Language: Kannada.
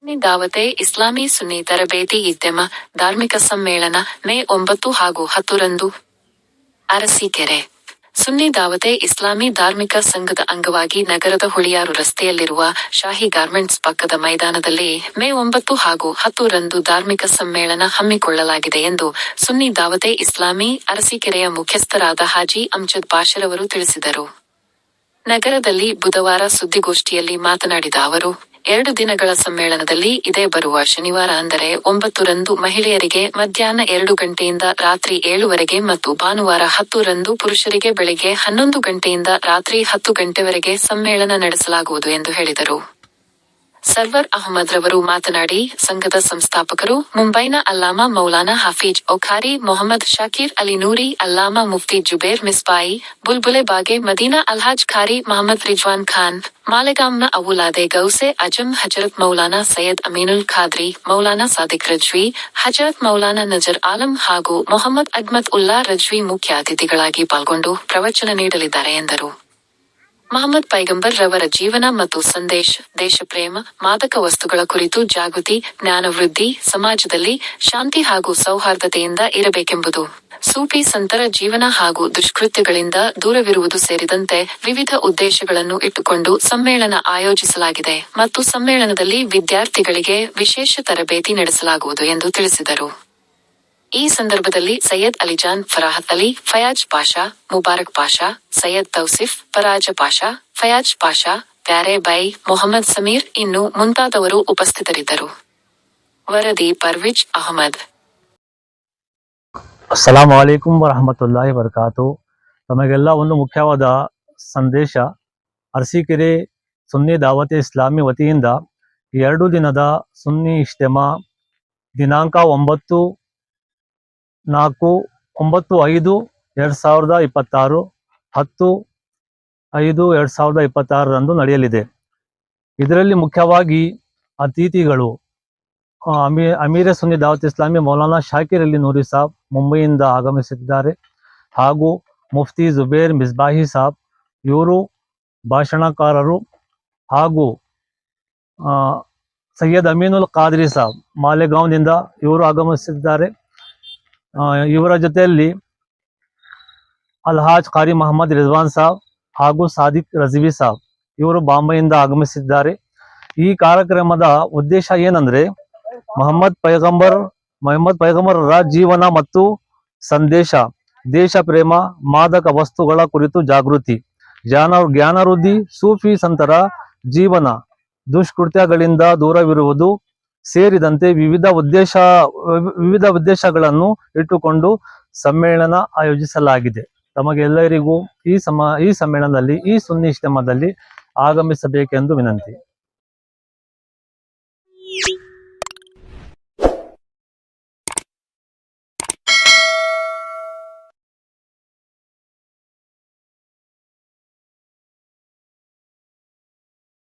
ಸುನ್ನಿ ದಾವತೆ ಇಸ್ಲಾಮಿ ಸುನ್ನಿ ತರಬೇತಿ ಉದ್ಯಮ ಧಾರ್ಮಿಕ ಸಮ್ಮೇಳನ ಮೇ 9 ಹಾಗೂ 10 ರಂದು ಅರಸೀಕೆರೆ. ಸುನ್ನಿ ದಾವತೆ ಇಸ್ಲಾಮಿ ಧಾರ್ಮಿಕ ಸಂಘದ ಅಂಗವಾಗಿ ನಗರದ ಹುಳಿಯಾರು ರಸ್ತೆಯಲ್ಲಿರುವ ಶಾಹಿ ಗಾರ್ಮೆಂಟ್ಸ್ ಪಕ್ಕದ ಮೈದಾನದಲ್ಲಿ ಮೇ 9 ಹಾಗೂ 10 ರಂದು ಧಾರ್ಮಿಕ ಸಮ್ಮೇಳನ ಹಮ್ಮಿಕೊಳ್ಳಲಾಗಿದೆ ಎಂದು ಸುನ್ನಿ ದಾವತೆ ಇಸ್ಲಾಮಿ ಅರಸೀಕೆರೆಯ ಮುಖ್ಯಸ್ಥರಾದ ಹಾಜಿ ಅಮ್ಜದ್ ಬಾಷರವರು ತಿಳಿಸಿದರು. ನಗರದಲ್ಲಿ ಬುಧವಾರ ಸುದ್ದಿಗೋಷ್ಠಿಯಲ್ಲಿ ಮಾತನಾಡಿದ ಅವರು, 2 ದಿನಗಳ ಸಮ್ಮೇಳನದಲ್ಲಿ ಇದೇ ಬರುವ ಶನಿವಾರ ಅಂದರೆ 9 ರಂದು ಮಹಿಳೆಯರಿಗೆ ಮಧ್ಯಾಹ್ನ 2 ಗಂಟೆಯಿಂದ ರಾತ್ರಿ 7ವರೆಗೆ ಮತ್ತು ಭಾನುವಾರ 10 ರಂದು ಪುರುಷರಿಗೆ ಬೆಳಿಗ್ಗೆ 11 ಗಂಟೆಯಿಂದ ರಾತ್ರಿ 10 ಗಂಟೆವರೆಗೆ ಸಮ್ಮೇಳನ ನಡೆಸಲಾಗುವುದು ಎಂದು ಹೇಳಿದರು. ಸರ್ವರ್ ಅಹ್ಮದ್ ರವರು ಮಾತನಾಡಿ, ಸಂಘದ ಸಂಸ್ಥಾಪಕರು ಮುಂಬೈನ ಅಲ್ಲಾಮಾ ಮೌಲಾನಾ ಹಾಫೀಜ್ ಒಖಾರಿ, ಮೊಹಮ್ಮದ್ ಶಾಕೀರ್ ಅಲಿ ನೂರಿ, ಅಲ್ಲಾಮಾ ಮುಫ್ತಿ ಜುಬೇರ್ ಮಿಸ್ಬಾಯಿ, ಬುಲ್ಬುಲೆ ಬಾಗೆ ಮದೀನಾ ಅಲ್ಹಾಜ್ ಖಾರಿ ಮಹಮ್ಮದ್ ರಿಜ್ವಾನ್ ಖಾನ್, ಮಾಲೆಗಾಂವ್ನ ಅವುಲಾದೆ ಗೌಸೆ ಅಜಂ ಹಜರತ್ ಮೌಲಾನಾ ಸೈಯದ್ ಅಮೀನುಲ್ ಖಾದ್ರಿ, ಮೌಲಾನಾ ಸಾದಿಕ್ ರಜ್ವಿ, ಹಜರತ್ ಮೌಲಾನಾ ನಜರ್ ಆಲಂ ಹಾಗೂ ಮೊಹಮ್ಮದ್ ಅಜ್ಮತ್ ಉಲ್ಲಾ ರಜ್ವಿ ಮುಖ್ಯ ಅತಿಥಿಗಳಾಗಿ ಪಾಲ್ಗೊಂಡು ಪ್ರವಚನ ನೀಡಲಿದ್ದಾರೆ ಎಂದರು. ಮಹಮ್ಮದ್ ಪೈಗಂಬರ್ ರವರ ಜೀವನ ಮತ್ತು ಸಂದೇಶ, ದೇಶಪ್ರೇಮ, ಮಾದಕ ವಸ್ತುಗಳ ಕುರಿತು ಜಾಗೃತಿ, ಜ್ಞಾನವೃದ್ಧಿ, ಸಮಾಜದಲ್ಲಿ ಶಾಂತಿ ಹಾಗೂ ಸೌಹಾರ್ದತೆಯಿಂದ ಇರಬೇಕೆಂಬುದು, ಸೂಫಿ ಸಂತರ ಜೀವನ ಹಾಗೂ ದುಷ್ಕೃತ್ಯಗಳಿಂದ ದೂರವಿರುವುದು ಸೇರಿದಂತೆ ವಿವಿಧ ಉದ್ದೇಶಗಳನ್ನು ಇಟ್ಟುಕೊಂಡು ಸಮ್ಮೇಳನ ಆಯೋಜಿಸಲಾಗಿದೆ ಮತ್ತು ಸಮ್ಮೇಳನದಲ್ಲಿ ವಿದ್ಯಾರ್ಥಿಗಳಿಗೆ ವಿಶೇಷ ತರಬೇತಿ ನಡೆಸಲಾಗುವುದು ಎಂದು ತಿಳಿಸಿದರು. ಈ ಸಂದರ್ಭದಲ್ಲಿ ಸೈಯದ್ ಅಲಿಜಾನ್ ಫರಾಹತ್ ಅಲಿ, ಫಯಾಜ್ ಪಾಷಾ, ಮುಬಾರಕ್ ಪಾಷಾ, ಸೈಯದ್ ತೌಸಿಫ್, ಫರಾಜ ಪಾಷಾ, ಫಯಾಜ್ ಪಾಷಾ, ಪ್ಯಾರೆ ಬೈ, ಮೊಹಮ್ಮದ್ ಸಮೀರ್ ಇನ್ನು ಮುಂತಾದವರು ಉಪಸ್ಥಿತರಿದ್ದರು. ವರದಿ ಪರ್ವಿಜ್ ಅಹಮದ್. ಅಸ್ಸಲಾಮು ಅಲೈಕುಂ ವರಹಮತುಲ್ಲಾಹಿ ವಬರಕಾತು. ತಮಗೆಲ್ಲ ಒಂದು ಮುಖ್ಯವಾದ ಸಂದೇಶ. ಅರಸೀಕೆರೆ ಸುನ್ನಿ ದಾವತೆ ಇಸ್ಲಾಮಿ ವತಿಯಿಂದ 2 ದಿನದ ಸುನ್ನಿ ಇಜ್ತೆಮಾ ದಿನಾಂಕ 9/5/2026 10/5/2026 ರಂದು ನಡೆಯಲಿದೆ. ಇದರಲ್ಲಿ ಮುಖ್ಯವಾಗಿ ಅತಿಥಿಗಳು ಅಮೀರೆ ಸುನ್ನಿ ದಾವತ್ ಇಸ್ಲಾಮಿ ಮೌಲಾನಾ ಶಾಕೀರ್ ಅಲಿ ನೂರಿ ಸಾಬ್ ಮುಂಬೈಯಿಂದ ಆಗಮಿಸಿದ್ದಾರೆ ಹಾಗೂ ಮುಫ್ತಿ ಜುಬೇರ್ ಮಿಸ್ಬಾಹಿ ಸಾಬ್ ಇವರು ಭಾಷಣಕಾರರು ಹಾಗೂ ಸೈಯದ್ ಅಮೀನುಲ್ ಖಾದ್ರಿ ಸಾಬ್ ಮಾಲೆಗಾಂವ್ನಿಂದ ಇವರು ಆಗಮಿಸಿದ್ದಾರೆ. ಇವರ ಜೊತೆಯಲ್ಲಿ ಅಲ್ಹಾಜ್ ಖಾರಿ ಮಹಮ್ಮದ್ ರಿಜ್ವಾನ್ ಸಾಬ್ ಹಾಗೂ ಸಾದಿಕ್ ರಜ್ವಿ ಸಾಬ್ ಇವರು ಬಾಂಬೆಯಿಂದ ಆಗಮಿಸಿದ್ದಾರೆ. ಈ ಕಾರ್ಯಕ್ರಮದ ಉದ್ದೇಶ ಏನಂದ್ರೆ, ಮೊಹಮ್ಮದ್ ಪೈಗಂಬರರ ಜೀವನ ಮತ್ತು ಸಂದೇಶ, ದೇಶ ಪ್ರೇಮ, ಮಾದಕ ವಸ್ತುಗಳ ಕುರಿತು ಜಾಗೃತಿ, ಜ್ಞಾನವೃದ್ಧಿ, ಸೂಫಿ ಸಂತರ ಜೀವನ, ದುಷ್ಕೃತ್ಯಗಳಿಂದ ದೂರವಿರುವುದು ಸೇರಿದಂತೆ ವಿವಿಧ ಉದ್ದೇಶಗಳನ್ನು ಇಟ್ಟುಕೊಂಡು ಸಮ್ಮೇಳನ ಆಯೋಜಿಸಲಾಗಿದೆ. ತಮಗೆಲ್ಲರಿಗೂ ಈ ಸಮ್ಮೇಳನದಲ್ಲಿ ಈ ಸುನ್ನಿ ಇಜ್ತೆಮಾದಲ್ಲಿ ಆಗಮಿಸಬೇಕೆಂದು ವಿನಂತಿ.